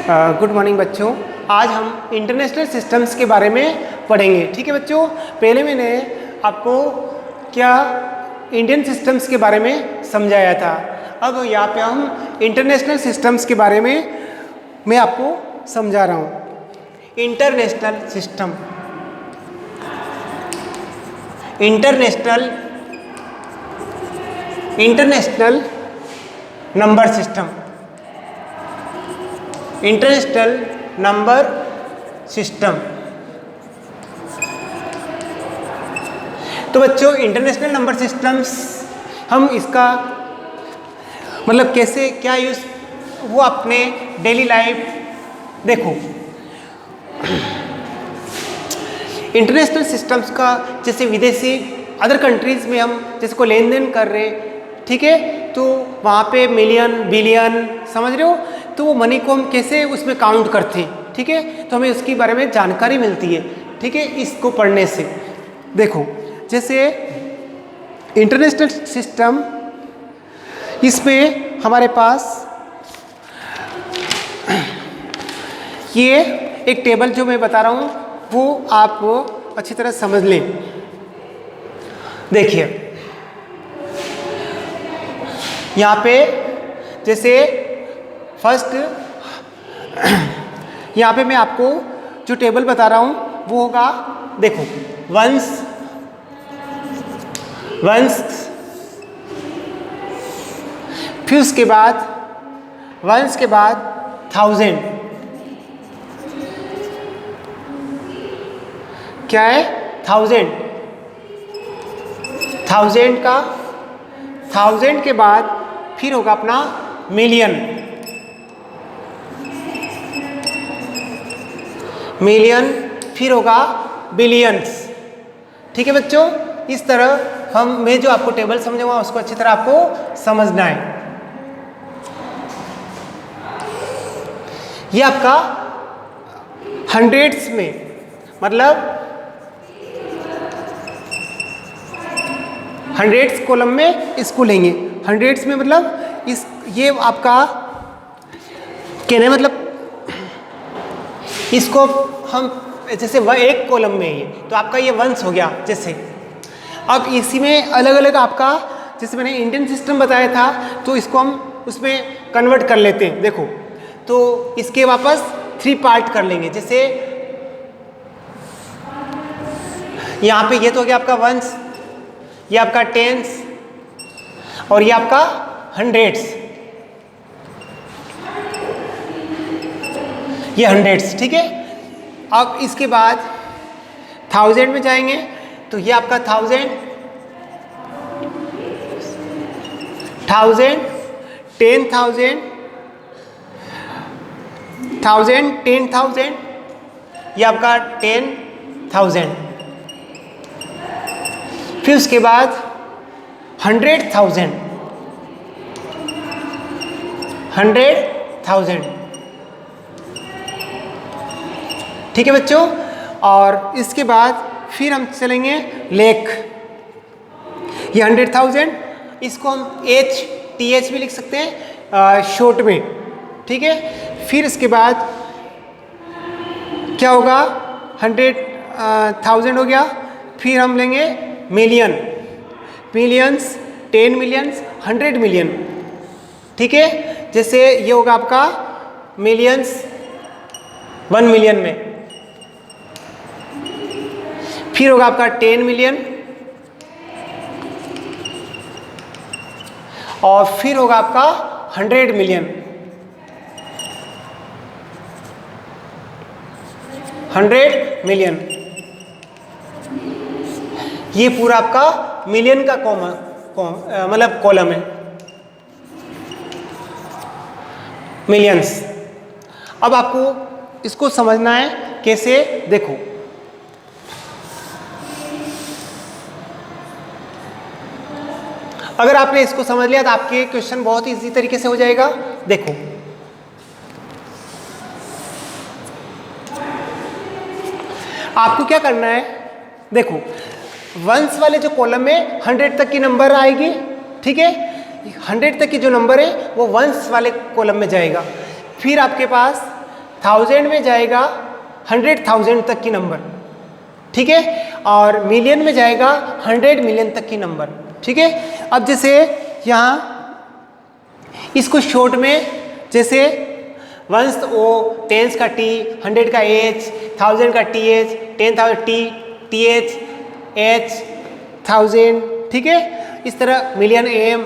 Good morning बच्चों। आज हम इंटरनेशनल सिस्टम्स के बारे में पढ़ेंगे। ठीक है बच्चों, पहले मैंने आपको क्या इंडियन सिस्टम्स के बारे में समझाया था। अब यहाँ पे हम इंटरनेशनल सिस्टम्स के बारे में मैं आपको समझा रहा हूँ। International system, international number system, international number system. तो बच्चों, इंटरनेशनल नंबर सिस्टम्स हम इसका मतलब कैसे क्या यूज वो अपने डेली लाइफ देखो। इंटरनेशनल सिस्टम्स का जैसे विदेशी अदर कंट्रीज में हम जिसको लेन देन कर रहे, ठीक है, तो वहाँ पे मिलियन बिलियन समझ रहे हो, तो वो मनी को हम कैसे उसमें काउंट करते हैं। ठीक है, तो हमें उसके बारे में जानकारी मिलती है। ठीक है, इसको पढ़ने से देखो, जैसे इंटरनेशनल सिस्टम, इसमें हमारे पास ये एक टेबल जो मैं बता रहा हूँ वो आप अच्छी तरह समझ लें। देखिए यहाँ पे जैसे फर्स्ट यहाँ पे मैं आपको जो टेबल बता रहा हूँ वो होगा, देखो, वंस फिर उसके बाद वंस के बाद थाउजेंड, क्या है, थाउजेंड का, थाउजेंड के बाद फिर होगा अपना मिलियन, फिर होगा बिलियंस। ठीक है बच्चों, इस तरह मैं जो आपको टेबल समझाऊंगा उसको अच्छी तरह आपको समझना है। ये आपका हंड्रेड्स में, मतलब हंड्रेड्स कॉलम में इसको लेंगे। हंड्रेड्स में मतलब ये आपका कहने मतलब इसको हम जैसे एक कॉलम में ही, तो आपका ये वंस हो गया। जैसे अब इसी में अलग अलग आपका, जैसे मैंने इंडियन सिस्टम बताया था, तो इसको हम उसमें कन्वर्ट कर लेते हैं। देखो, तो इसके वापस 3 पार्ट कर लेंगे। जैसे यहाँ पे ये तो हो गया आपका वंस, ये आपका टेंस और ये आपका हंड्रेड्स, ये हंड्रेड्स। ठीक है, अब इसके बाद थाउजेंड में जाएंगे, तो ये आपका थाउजेंड, टेन थाउजेंड, ये आपका 10,000। फिर उसके बाद 100,000, ठीक है बच्चों। और इसके बाद फिर हम चलेंगे लेख, ये 100,000, इसको हम TH भी लिख सकते हैं शॉर्ट में। ठीक है, फिर इसके बाद क्या होगा, 100,000 हो गया। फिर हम लेंगे मिलियंस, 10 मिलियंस, 100 मिलियन। ठीक है, जैसे ये होगा आपका मिलियंस 1 मिलियन में, फिर होगा आपका 10 मिलियन, और फिर होगा आपका 100 मिलियन, 100 मिलियन। ये पूरा आपका मिलियन का मतलब कॉलम है, मिलियंस। अब आपको इसको समझना है कैसे। देखो, अगर आपने इसको समझ लिया तो आपके क्वेश्चन बहुत इजी तरीके से हो जाएगा। देखो, आपको क्या करना है, देखो, वंस वाले जो कॉलम में 100 तक की नंबर आएगी। ठीक है, 100 तक की जो नंबर है वो वंस वाले कॉलम में जाएगा। फिर आपके पास 1000 में जाएगा 100,000 तक की नंबर, ठीक है, और मिलियन में जाएगा 100 मिलियन तक की नंबर, ठीक है। अब जैसे यहाँ इसको शॉर्ट में जैसे 1 O, 10 का T, 100 का H, 1000 का TH, 10,000 T, TH, H, 1000, ठीक है। इस तरह मिलियन M,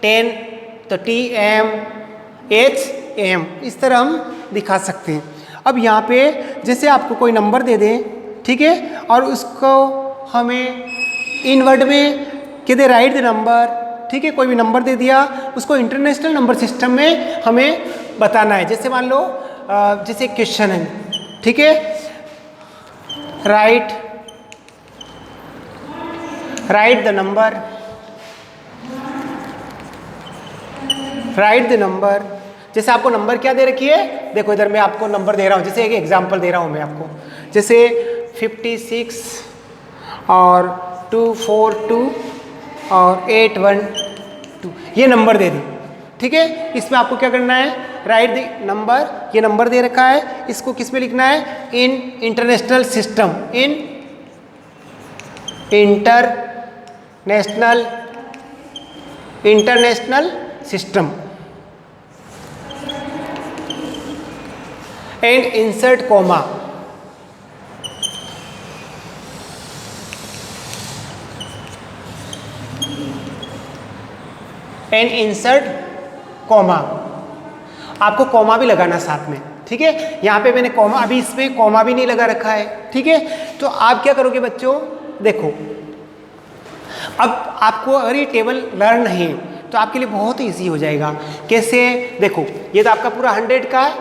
10 तो T M, H M, इस तरह हम दिखा सकते हैं। अब यहाँ पे जैसे आपको कोई नंबर दे दें, ठीक है, और उसको हमें इन वर्ड में कह दे राइट द नंबर, ठीक है, कोई भी नंबर दे दिया, उसको इंटरनेशनल नंबर सिस्टम में हमें बताना है। जैसे मान लो जैसे क्वेश्चन है, ठीक है, right the number, right the number. जैसे आपको नंबर क्या दे रखी है, देखो इधर मैं आपको नंबर दे रहा हूँ, जैसे एक एग्जांपल दे रहा हूँ मैं आपको, जैसे 56 और 242 और 812 ये नंबर दे दी, ठीक है। इसमें आपको क्या करना है, राइट द नंबर, ये नंबर दे रखा है, इसको किस में लिखना है, in international system, in international system and insert comma, and insert comma, आपको कॉमा भी लगाना साथ में, ठीक है। यहाँ पे मैंने कॉमा, अभी इसमें कॉमा भी नहीं लगा रखा है, ठीक है। तो आप क्या करोगे बच्चों, देखो अब आपको अगर ये टेबल लर्न है तो आपके लिए बहुत इजी हो जाएगा। कैसे, देखो ये तो आपका पूरा 100 का है,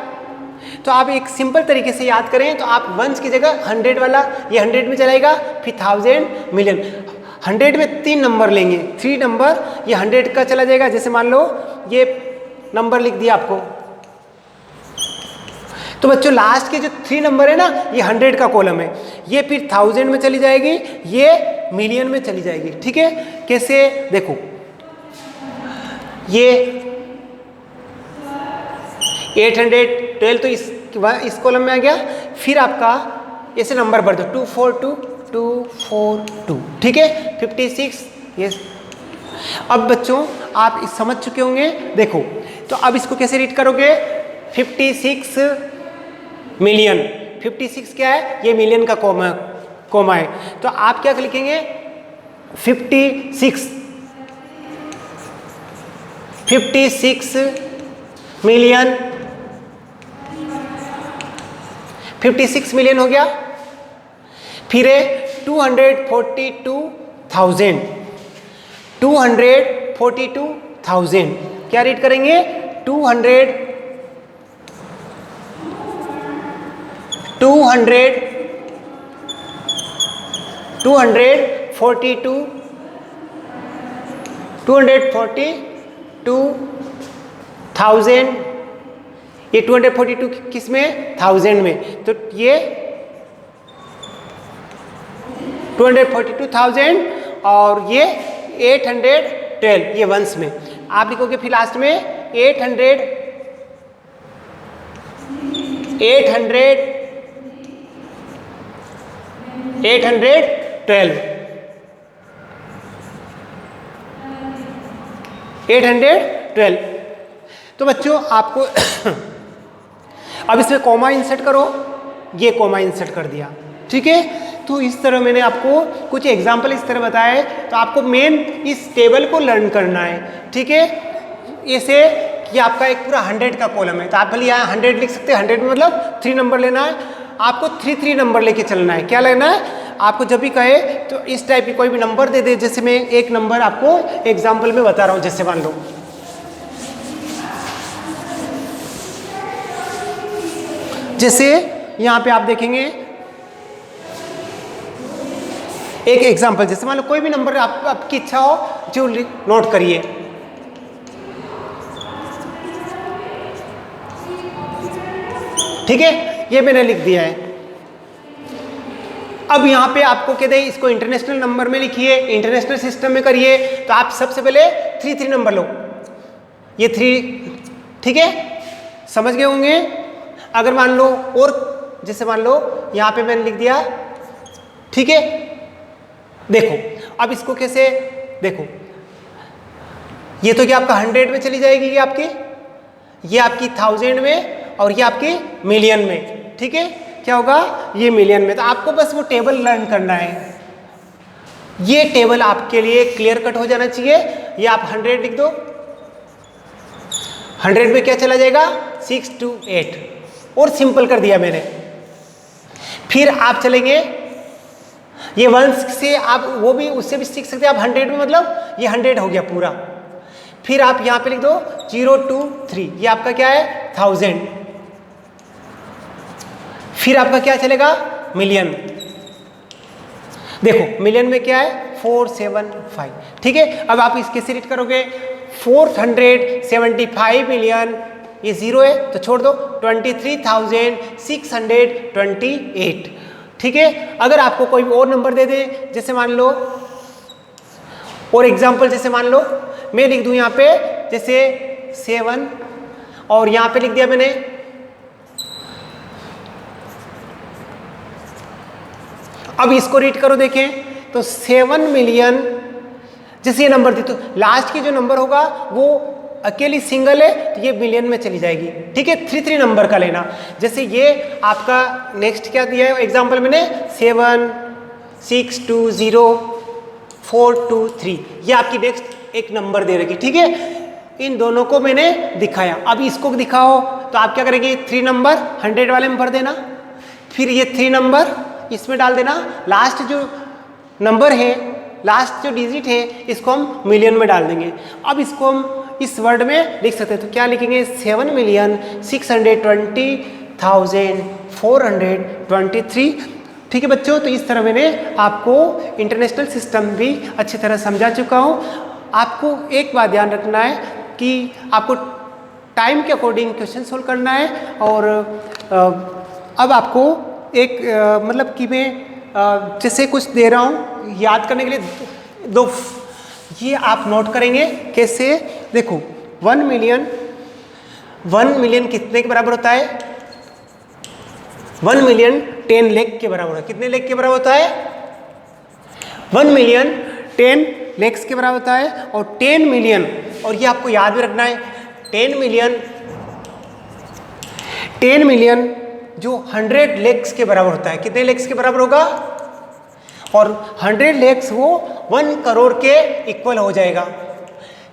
तो आप एक सिंपल तरीके से याद करें तो आप वंस की जगह 100 वाला ये 100 में चलाएगा, फिर 1000 मिलियन, 100 में 3 नंबर लेंगे, 3 नंबर ये 100 का चला जाएगा। जैसे मान लो ये नंबर लिख दिया आपको, तो बच्चों लास्ट के जो 3 नंबर है ना ये 100 का कॉलम है, ये फिर 1000 में चली जाएगी, ये मिलियन में चली जाएगी, ठीक है। कैसे, देखो ये 812 तो इस कॉलम में आ गया, फिर आपका ऐसे नंबर भर दो 242, ठीक है, 56, यस। अब बच्चों आप समझ चुके होंगे, देखो तो अब इसको कैसे रीड करोगे, 56 मिलियन, 56 क्या है, ये मिलियन का कॉमा है, तो आप क्या लिखेंगे 56 मिलियन, 56 मिलियन हो गया। फिर है 242,000 क्या रीड करेंगे, 242,000, ये 242 किस में, 1000 में, तो ये 242,000 और ये 812 ये वंस में, आप लिखोगे फिर लास्ट में 812 तो बच्चों आपको अब इसमें कॉमा इंसर्ट करो, ये कॉमा इंसर्ट कर दिया, ठीक है। तो इस तरह मैंने आपको कुछ एग्जाम्पल इस तरह बताए, तो आपको मेन इस टेबल को लर्न करना है, ठीक है। ऐसे कि आपका एक पूरा 100 का कॉलम है, तो आप भले यहाँ 100 लिख सकते हैं, 100 में मतलब 3 नंबर लेना है, आपको 3 नंबर लेके चलना है। क्या लेना है, आपको जब भी कहे तो इस टाइप की कोई भी नंबर दे दे, जैसे मैं एक नंबर आपको एग्जाम्पल में बता रहा हूँ, जैसे मान लो जैसे यहाँ पे आप देखेंगे एक एग्जाम्पल, जैसे मान लो कोई भी नंबर आपकी इच्छा हो जो नोट करिए, ठीक है, ये मैंने लिख दिया है। अब यहाँ पे आपको कहते हैं इसको इंटरनेशनल नंबर में लिखिए, इंटरनेशनल सिस्टम में करिए, तो आप सबसे पहले 3 नंबर लो, ये 3, ठीक है, समझ गए होंगे। अगर मान लो और जैसे मान लो यहाँ पे मैंने लिख दिया, ठीक है। देखो अब इसको कैसे, देखो ये तो क्या आपका 100 में चली जाएगी, ये आपकी 1000 में और ये आपकी मिलियन में, ठीक है। क्या होगा, ये मिलियन में। तो आपको बस वो टेबल लर्न करना है, ये टेबल आपके लिए क्लियर कट हो जाना चाहिए। ये आप 100 लिख दो, 100 में क्या चला जाएगा 6 to 8, और सिंपल कर दिया मैंने। फिर आप चलेंगे ये 1 से, आप वो भी उससे भी सीख सकते हैं आप 100 में, मतलब ये 100 हो गया पूरा। फिर आप यहाँ पे लिख दो 0 to 3, ये आपका क्या है 1000। फिर आपका क्या चलेगा मिलियन। देखो मिलियन में क्या है 475, ठीक है। अब आप इसके से रीड करोगे 475 मिलियन, ये 0 है तो छोड़ दो, 23,628, ठीक है। अगर आपको कोई और नंबर दे दे, जैसे मान लो और एग्जाम्पल, जैसे मान लो मैं लिख दूं यहाँ पे जैसे 7 और यहाँ पे लिख दिया मैंने, अब इसको रीड करो देखें तो 7 मिलियन, जैसे ये नंबर थी तो लास्ट की जो नंबर होगा वो अकेली सिंगल है तो ये मिलियन में चली जाएगी, ठीक है। 3 नंबर का लेना, जैसे ये आपका नेक्स्ट क्या दिया है एग्जाम्पल मैंने 7 6 2 0 4 2 3, ये आपकी नेक्स्ट एक नंबर दे रही, ठीक है। इन दोनों को मैंने दिखाया, अब इसको दिखाओ तो आप क्या करेंगे 3 नंबर 100 वाले में भर देना, फिर ये 3 नंबर इसमें डाल देना, लास्ट जो नंबर है, लास्ट जो डिजिट है इसको हम मिलियन में डाल देंगे। अब इसको हम इस वर्ड में लिख सकते हैं, तो क्या लिखेंगे 7,620,423, ठीक है बच्चों। तो इस तरह मैंने आपको इंटरनेशनल सिस्टम भी अच्छी तरह समझा चुका हूँ। आपको एक बात ध्यान रखना है कि आपको टाइम के अकॉर्डिंग क्वेश्चन सोल्व करना है। और अब आपको एक मतलब कि मैं जैसे कुछ दे रहा हूँ याद करने के लिए, दो ये आप नोट करेंगे कैसे। देखो 1 मिलियन कितने के बराबर होता है, 1 मिलियन 10 लाख के बराबर है। कितने लाख के बराबर होता है 1 मिलियन 10 लाख के बराबर होता है। और 10 मिलियन, और ये आपको याद भी रखना है 10 मिलियन जो 100 लाख के बराबर होता है, कितने लाख के बराबर होगा, और 100 लाख वो 1 करोड़ के इक्वल हो जाएगा।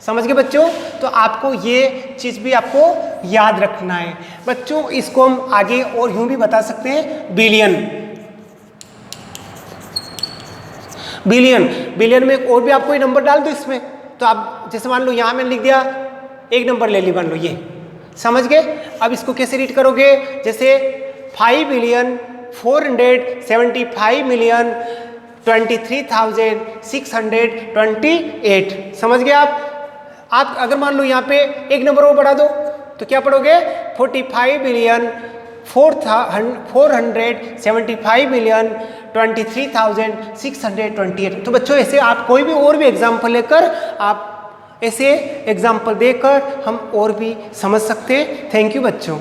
समझ गए बच्चों। तो आपको ये चीज़ भी आपको याद रखना है बच्चों। इसको हम आगे और यूं भी बता सकते हैं बिलियन में और भी आपको ये नंबर डाल दो इसमें, तो आप जैसे मान लो यहाँ मैंने लिख दिया एक नंबर ले ली, मान लो ये, समझ गए। अब इसको कैसे रीड करोगे, जैसे 5,475,23,628, समझ गए आप अगर मान लो यहाँ पे एक नंबर और बढ़ा दो तो क्या पढ़ोगे 45,475,23,628। तो बच्चों ऐसे आप कोई भी और भी एग्जाम्पल लेकर, आप ऐसे एग्जाम्पल देकर हम और भी समझ सकते हैं। थैंक यू बच्चों।